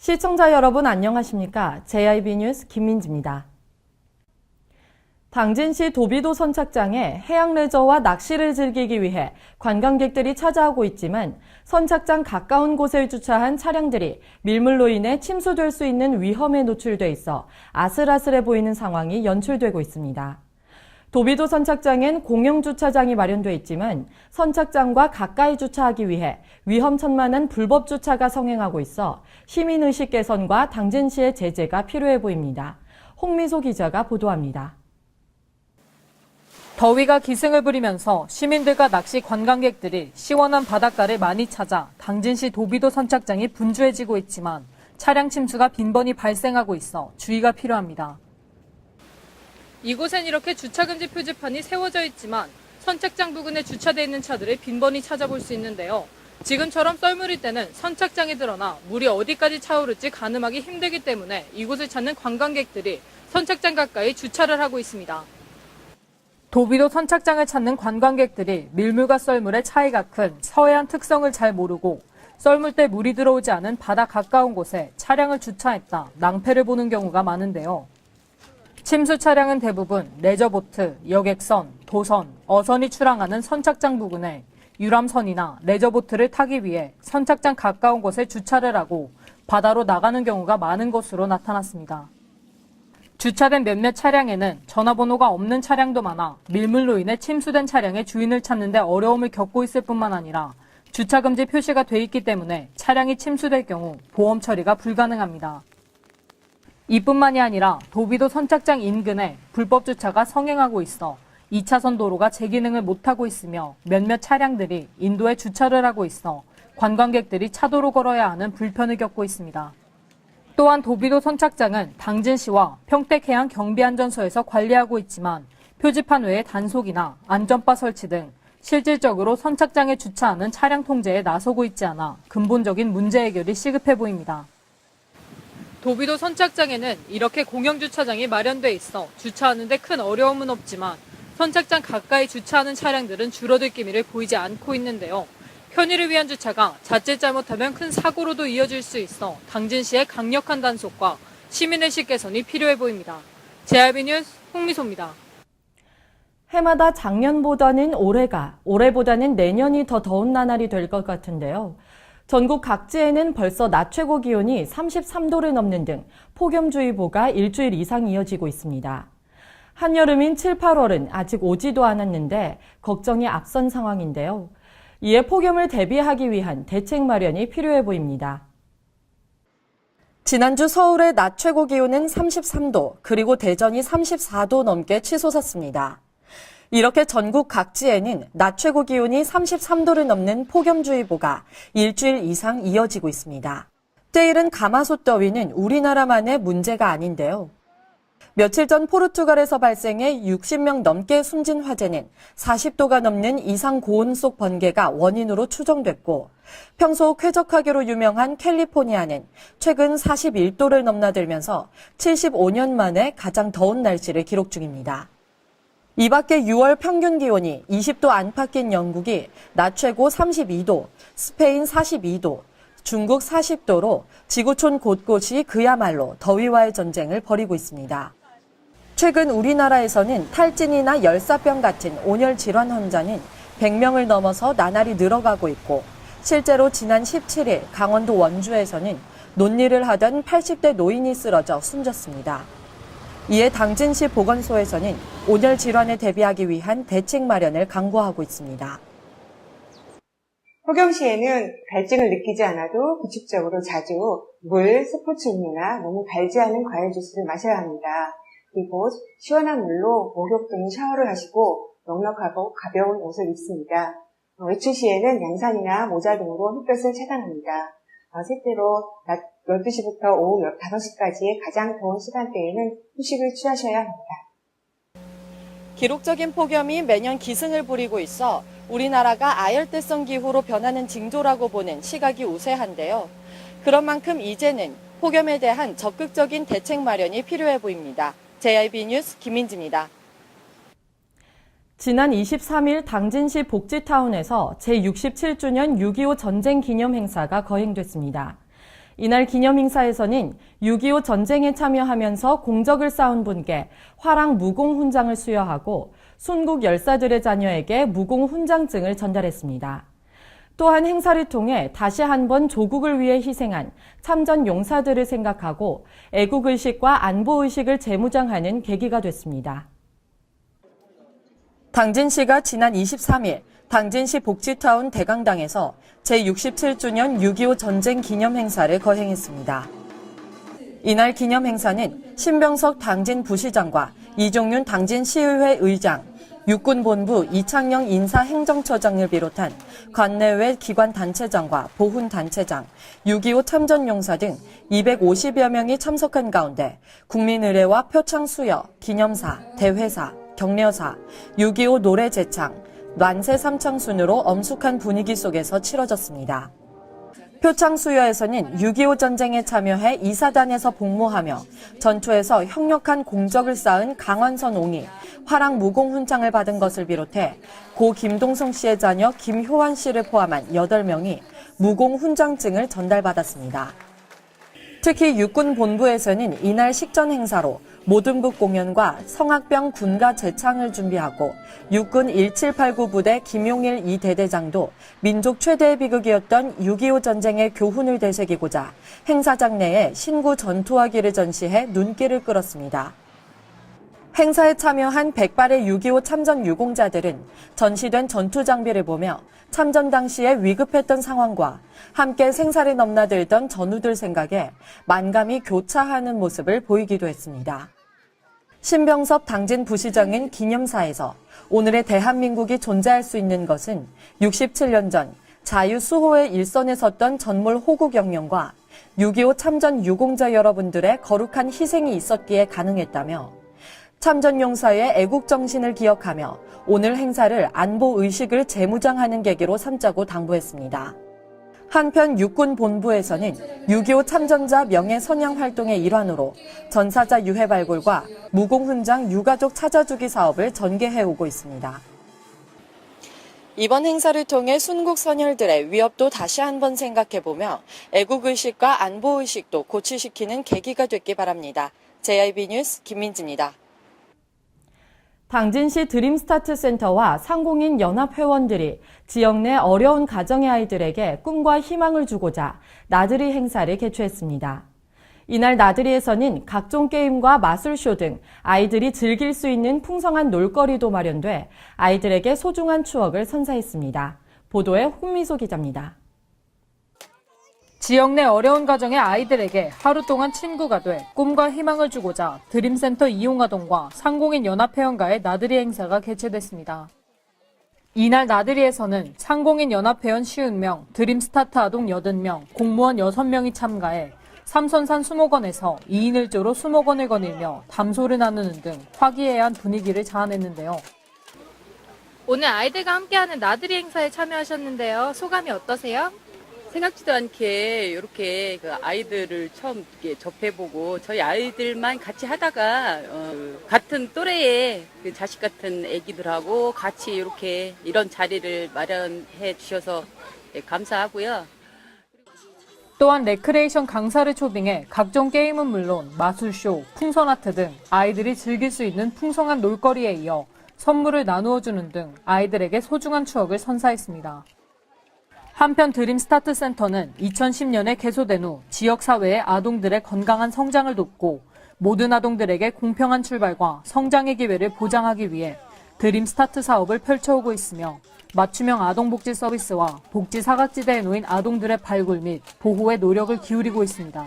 시청자 여러분 안녕하십니까? JIB 뉴스 김민지입니다. 당진시 도비도 선착장에 해양 레저와 낚시를 즐기기 위해 관광객들이 찾아오고 있지만 선착장 가까운 곳에 주차한 차량들이 밀물로 인해 침수될 수 있는 위험에 노출돼 있어 아슬아슬해 보이는 상황이 연출되고 있습니다. 도비도 선착장엔 공영 주차장이 마련돼 있지만 선착장과 가까이 주차하기 위해 위험천만한 불법 주차가 성행하고 있어 시민의식 개선과 당진시의 제재가 필요해 보입니다. 홍미소 기자가 보도합니다. 더위가 기승을 부리면서 시민들과 낚시 관광객들이 시원한 바닷가를 많이 찾아 당진시 도비도 선착장이 분주해지고 있지만 차량 침수가 빈번히 발생하고 있어 주의가 필요합니다. 이곳엔 이렇게 주차금지 표지판이 세워져 있지만 선착장 부근에 주차되어 있는 차들을 빈번히 찾아볼 수 있는데요. 지금처럼 썰물일 때는 선착장에 드러나 물이 어디까지 차오를지 가늠하기 힘들기 때문에 이곳을 찾는 관광객들이 선착장 가까이 주차를 하고 있습니다. 도비도 선착장을 찾는 관광객들이 밀물과 썰물의 차이가 큰 서해안 특성을 잘 모르고 썰물 때 물이 들어오지 않은 바다 가까운 곳에 차량을 주차했다 낭패를 보는 경우가 많은데요. 침수 차량은 대부분 레저보트, 여객선, 도선, 어선이 출항하는 선착장 부근에 유람선이나 레저보트를 타기 위해 선착장 가까운 곳에 주차를 하고 바다로 나가는 경우가 많은 것으로 나타났습니다. 주차된 몇몇 차량에는 전화번호가 없는 차량도 많아 밀물로 인해 침수된 차량의 주인을 찾는 데 어려움을 겪고 있을 뿐만 아니라 주차금지 표시가 돼 있기 때문에 차량이 침수될 경우 보험 처리가 불가능합니다. 이뿐만이 아니라 도비도 선착장 인근에 불법 주차가 성행하고 있어 2차선 도로가 제 기능을 못하고 있으며 몇몇 차량들이 인도에 주차를 하고 있어 관광객들이 차도로 걸어야 하는 불편을 겪고 있습니다. 또한 도비도 선착장은 당진시와 평택해양경비안전소에서 관리하고 있지만 표지판 외에 단속이나 안전바 설치 등 실질적으로 선착장에 주차하는 차량 통제에 나서고 있지 않아 근본적인 문제 해결이 시급해 보입니다. 도비도 선착장에는 이렇게 공영주차장이 마련돼 있어 주차하는 데 큰 어려움은 없지만 선착장 가까이 주차하는 차량들은 줄어들 기미를 보이지 않고 있는데요. 편의를 위한 주차가 자칫 잘못하면 큰 사고로도 이어질 수 있어 당진시의 강력한 단속과 시민의식 개선이 필요해 보입니다. JIB 뉴스 홍미소입니다. 해마다 작년보다는 올해보다는 내년이 더 더운 나날이 될 것 같은데요. 전국 각지에는 벌써 낮 최고 기온이 33도를 넘는 등 폭염주의보가 일주일 이상 이어지고 있습니다. 한여름인 7, 8월은 아직 오지도 않았는데 걱정이 앞선 상황인데요. 이에 폭염을 대비하기 위한 대책 마련이 필요해 보입니다. 지난주 서울의 낮 최고 기온은 33도, 그리고 대전이 34도 넘게 치솟았습니다. 이렇게 전국 각지에는 낮 최고 기온이 33도를 넘는 폭염주의보가 일주일 이상 이어지고 있습니다. 때일은 가마솥 더위는 우리나라만의 문제가 아닌데요. 며칠 전 포르투갈에서 발생해 60명 넘게 숨진 화재는 40도가 넘는 이상 고온 속 번개가 원인으로 추정됐고, 평소 쾌적하기로 유명한 캘리포니아는 최근 41도를 넘나들면서 75년 만에 가장 더운 날씨를 기록 중입니다. 이 밖에 6월 평균 기온이 20도 안팎인 영국이 낮 최고 32도, 스페인 42도, 중국 40도로 지구촌 곳곳이 그야말로 더위와의 전쟁을 벌이고 있습니다. 최근 우리나라에서는 탈진이나 열사병 같은 온열 질환 환자는 100명을 넘어서 나날이 늘어가고 있고, 실제로 지난 17일 강원도 원주에서는 논일을 하던 80대 노인이 쓰러져 숨졌습니다. 이에 당진시 보건소에서는 온열 질환에 대비하기 위한 대책 마련을 강구하고 있습니다. 폭염 시에는 갈증을 느끼지 않아도 규칙적으로 자주 물, 스포츠 음료나 몸을 갈지 않은 과일 주스를 마셔야 합니다. 그리고 시원한 물로 목욕 또는 샤워를 하시고 넉넉하고 가벼운 옷을 입습니다. 외출 시에는 양산이나 모자 등으로 햇볕을 차단합니다. 셋째로 낮 12시부터 오후 5시까지의 가장 더운 시간대에는 휴식을 취하셔야 합니다. 기록적인 폭염이 매년 기승을 부리고 있어 우리나라가 아열대성 기후로 변하는 징조라고 보는 시각이 우세한데요. 그런 만큼 이제는 폭염에 대한 적극적인 대책 마련이 필요해 보입니다. JIB 뉴스 김민지입니다. 지난 23일 당진시 복지타운에서 제67주년 6.25 전쟁 기념 행사가 거행됐습니다. 이날 기념 행사에서는 6.25 전쟁에 참여하면서 공적을 쌓은 분께 화랑 무공훈장을 수여하고 순국 열사들의 자녀에게 무공훈장증을 전달했습니다. 또한 행사를 통해 다시 한번 조국을 위해 희생한 참전 용사들을 생각하고 애국의식과 안보의식을 재무장하는 계기가 됐습니다. 당진시가 지난 23일 당진시 복지타운 대강당에서 제67주년 6.25 전쟁 기념 행사를 거행했습니다. 이날 기념 행사는 신병석 당진 부시장과 이종윤 당진시의회 의장, 육군본부 이창영 인사행정처장을 비롯한 관내외 기관단체장과 보훈단체장, 6.25 참전용사 등 250여 명이 참석한 가운데 국민의례와 표창수여, 기념사, 대회사, 격려사, 6.25 노래 제창, 만세 삼창순으로 엄숙한 분위기 속에서 치러졌습니다. 표창수여에서는 6.25 전쟁에 참여해 이사단에서 복무하며 전투에서 혁력한 공적을 쌓은 강원선 옹이 화랑 무공훈장을 받은 것을 비롯해 고 김동성 씨의 자녀 김효환 씨를 포함한 8명이 무공훈장증을 전달받았습니다. 특히 육군본부에서는 이날 식전 행사로 모든북 공연과 성악병 군가 제창을 준비하고 육군 1789 부대 김용일 2대대장도 민족 최대의 비극이었던 6.25 전쟁의 교훈을 되새기고자 행사장 내에 신구 전투화기를 전시해 눈길을 끌었습니다. 행사에 참여한 100발의 6.25 참전 유공자들은 전시된 전투 장비를 보며 참전 당시에 위급했던 상황과 함께 생사를 넘나들던 전우들 생각에 만감이 교차하는 모습을 보이기도 했습니다. 신병섭 당진 부시장은 기념사에서 오늘의 대한민국이 존재할 수 있는 것은 67년 전 자유수호의 일선에 섰던 전몰 호국영령과 6.25 참전 유공자 여러분들의 거룩한 희생이 있었기에 가능했다며 참전용사의 애국정신을 기억하며 오늘 행사를 안보의식을 재무장하는 계기로 삼자고 당부했습니다. 한편 육군본부에서는 6.25 참전자 명예선양 활동의 일환으로 전사자 유해 발굴과 무공훈장 유가족 찾아주기 사업을 전개해오고 있습니다. 이번 행사를 통해 순국 선열들의 위협도 다시 한번 생각해보며 애국의식과 안보의식도 고취시키는 계기가 됐기 바랍니다. JIB 뉴스 김민지입니다. 당진시 드림스타트 센터와 상공인 연합 회원들이 지역 내 어려운 가정의 아이들에게 꿈과 희망을 주고자 나들이 행사를 개최했습니다. 이날 나들이에서는 각종 게임과 마술쇼 등 아이들이 즐길 수 있는 풍성한 놀거리도 마련돼 아이들에게 소중한 추억을 선사했습니다. 보도에 홍미소 기자입니다. 지역 내 어려운 가정의 아이들에게 하루 동안 친구가 돼 꿈과 희망을 주고자 드림센터 이용아동과 상공인 연합회원과의 나들이 행사가 개최됐습니다. 이날 나들이에서는 상공인 연합회원 50명, 드림스타트 아동 80명, 공무원 6명이 참가해 삼선산 수목원에서 2인 1조로 수목원을 거닐며 담소를 나누는 등 화기애애한 분위기를 자아냈는데요. 오늘 아이들과 함께하는 나들이 행사에 참여하셨는데요. 소감이 어떠세요? 생각지도 않게 이렇게 그 아이들을 처음 이렇게 접해보고 저희 아이들만 같이 하다가 같은 또래의 그 자식 같은 애기들하고 같이 이렇게 이런 자리를 마련해 주셔서 감사하고요. 또한 레크레이션 강사를 초빙해 각종 게임은 물론 마술쇼, 풍선아트 등 아이들이 즐길 수 있는 풍성한 놀거리에 이어 선물을 나누어주는 등 아이들에게 소중한 추억을 선사했습니다. 한편 드림스타트 센터는 2010년에 개소된 후 지역사회의 아동들의 건강한 성장을 돕고 모든 아동들에게 공평한 출발과 성장의 기회를 보장하기 위해 드림스타트 사업을 펼쳐오고 있으며 맞춤형 아동복지 서비스와 복지 사각지대에 놓인 아동들의 발굴 및 보호에 노력을 기울이고 있습니다.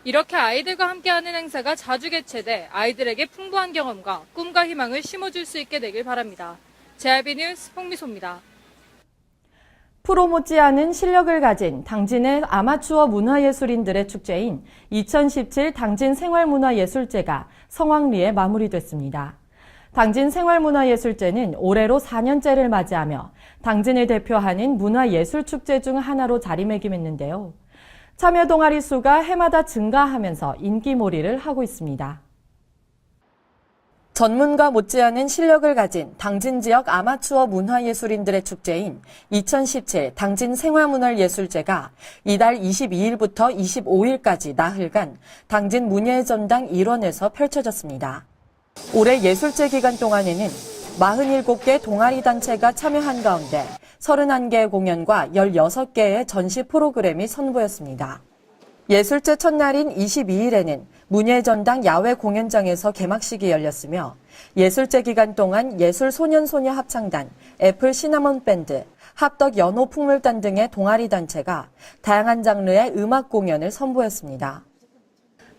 이렇게 아이들과 함께하는 행사가 자주 개최돼 아이들에게 풍부한 경험과 꿈과 희망을 심어줄 수 있게 되길 바랍니다. JIB 뉴스 홍미소입니다. 프로 못지않은 실력을 가진 당진의 아마추어 문화예술인들의 축제인 2017 당진 생활문화예술제가 성황리에 마무리됐습니다. 당진 생활문화예술제는 올해로 4년째를 맞이하며 당진을 대표하는 문화예술축제 중 하나로 자리매김했는데요. 참여 동아리 수가 해마다 증가하면서 인기몰이를 하고 있습니다. 전문가 못지않은 실력을 가진 당진 지역 아마추어 문화예술인들의 축제인 2017 당진 생활문화예술제가 이달 22일부터 25일까지 나흘간 당진 문예전당 일원에서 펼쳐졌습니다. 올해 예술제 기간 동안에는 47개 동아리 단체가 참여한 가운데 31개의 공연과 16개의 전시 프로그램이 선보였습니다. 예술제 첫날인 22일에는 문예전당 야외 공연장에서 개막식이 열렸으며 예술제 기간 동안 예술소년소녀 합창단, 애플 시나몬 밴드, 합덕 연호 풍물단 등의 동아리 단체가 다양한 장르의 음악 공연을 선보였습니다.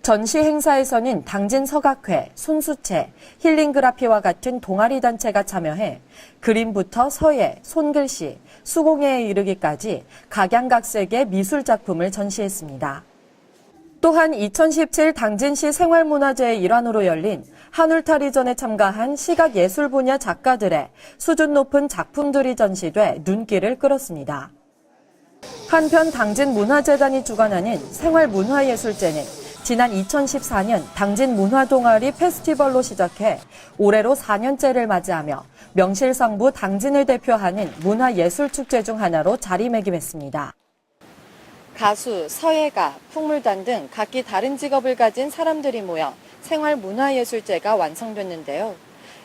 전시 행사에서는 당진 서각회, 손수채, 힐링그라피와 같은 동아리 단체가 참여해 그림부터 서예, 손글씨, 수공예에 이르기까지 각양각색의 미술 작품을 전시했습니다. 또한 2017 당진시 생활문화제의 일환으로 열린 한울타리전에 참가한 시각예술 분야 작가들의 수준 높은 작품들이 전시돼 눈길을 끌었습니다. 한편 당진문화재단이 주관하는 생활문화예술제는 지난 2014년 당진문화동아리 페스티벌로 시작해 올해로 4년째를 맞이하며 명실상부 당진을 대표하는 문화예술축제 중 하나로 자리매김했습니다. 가수, 서예가, 풍물단 등 각기 다른 직업을 가진 사람들이 모여 생활문화예술제가 완성됐는데요.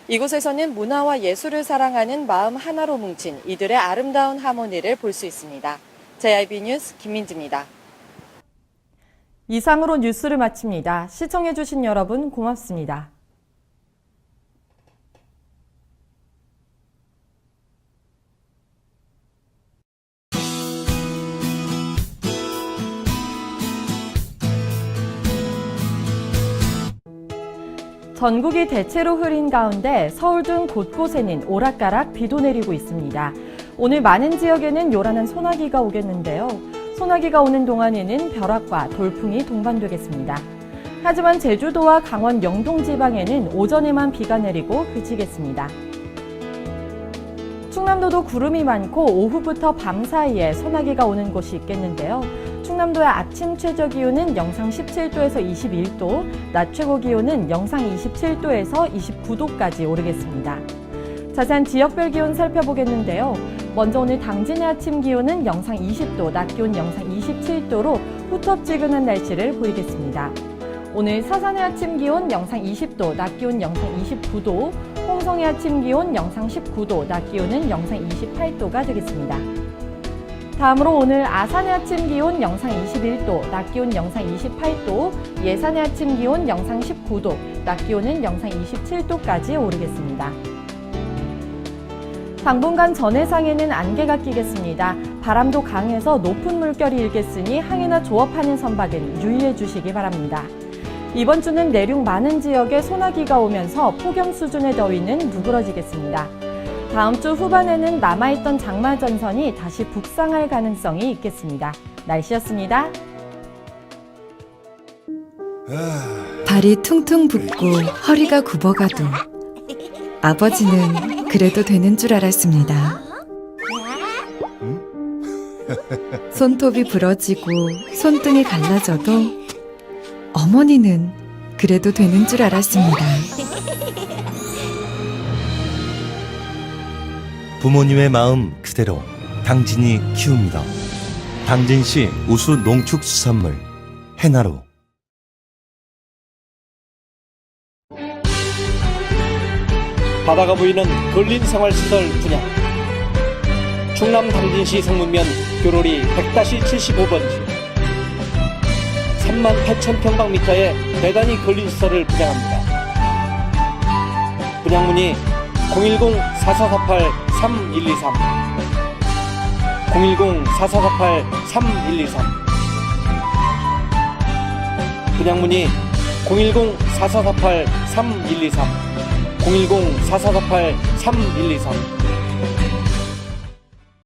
이곳에서는 문화와 예술을 사랑하는 마음 하나로 뭉친 이들의 아름다운 하모니를 볼 수 있습니다. JIB 뉴스 김민지입니다. 이상으로 뉴스를 마칩니다. 시청해주신 여러분 고맙습니다. 전국이 대체로 흐린 가운데 서울 등 곳곳에는 오락가락 비도 내리고 있습니다. 오늘 많은 지역에는 요란한 소나기가 오겠는데요. 소나기가 오는 동안에는 벼락과 돌풍이 동반되겠습니다. 하지만 제주도와 강원 영동 지방에는 오전에만 비가 내리고 그치겠습니다. 충남도도 구름이 많고 오후부터 밤 사이에 소나기가 오는 곳이 있겠는데요. 충남도의 아침 최저 기온은 영상 17도에서 21도, 낮 최고 기온은 영상 27도에서 29도까지 오르겠습니다. 자세한 지역별 기온 살펴보겠는데요. 먼저 오늘 당진의 아침 기온은 영상 20도, 낮 기온 영상 27도로 후텁지근한 날씨를 보이겠습니다. 오늘 사산의 아침 기온 영상 20도, 낮 기온 영상 29도, 홍성의 아침 기온 영상 19도, 낮 기온은 영상 28도가 되겠습니다. 다음으로 오늘 아산의 아침 기온 영상 21도, 낮 기온 영상 28도, 예산의 아침 기온 영상 19도, 낮 기온은 영상 27도까지 오르겠습니다. 당분간 전해상에는 안개가 끼겠습니다. 바람도 강해서 높은 물결이 일겠으니 항해나 조업하는 선박은 유의해 주시기 바랍니다. 이번 주는 내륙 많은 지역에 소나기가 오면서 폭염 수준의 더위는 누그러지겠습니다. 다음 주 후반에는 남아있던 장마 전선이 다시 북상할 가능성이 있겠습니다. 날씨였습니다. 발이 퉁퉁 붓고 허리가 굽어가도 아버지는 그래도 되는 줄 알았습니다. 손톱이 부러지고 손등이 갈라져도 어머니는 그래도 되는 줄 알았습니다. 부모님의 마음 그대로 당진이 키웁니다. 당진시 우수 농축수산물 해나루. 바다가 보이는 근린 생활시설 분양. 충남 당진시 성문면 교로리 100-75번지 38,000평방미터의 대단위 근린시설을 분양합니다. 분양문의 010-4448-3123 010-4448-3123 분양문의 010-4448-3123 010-4448-3123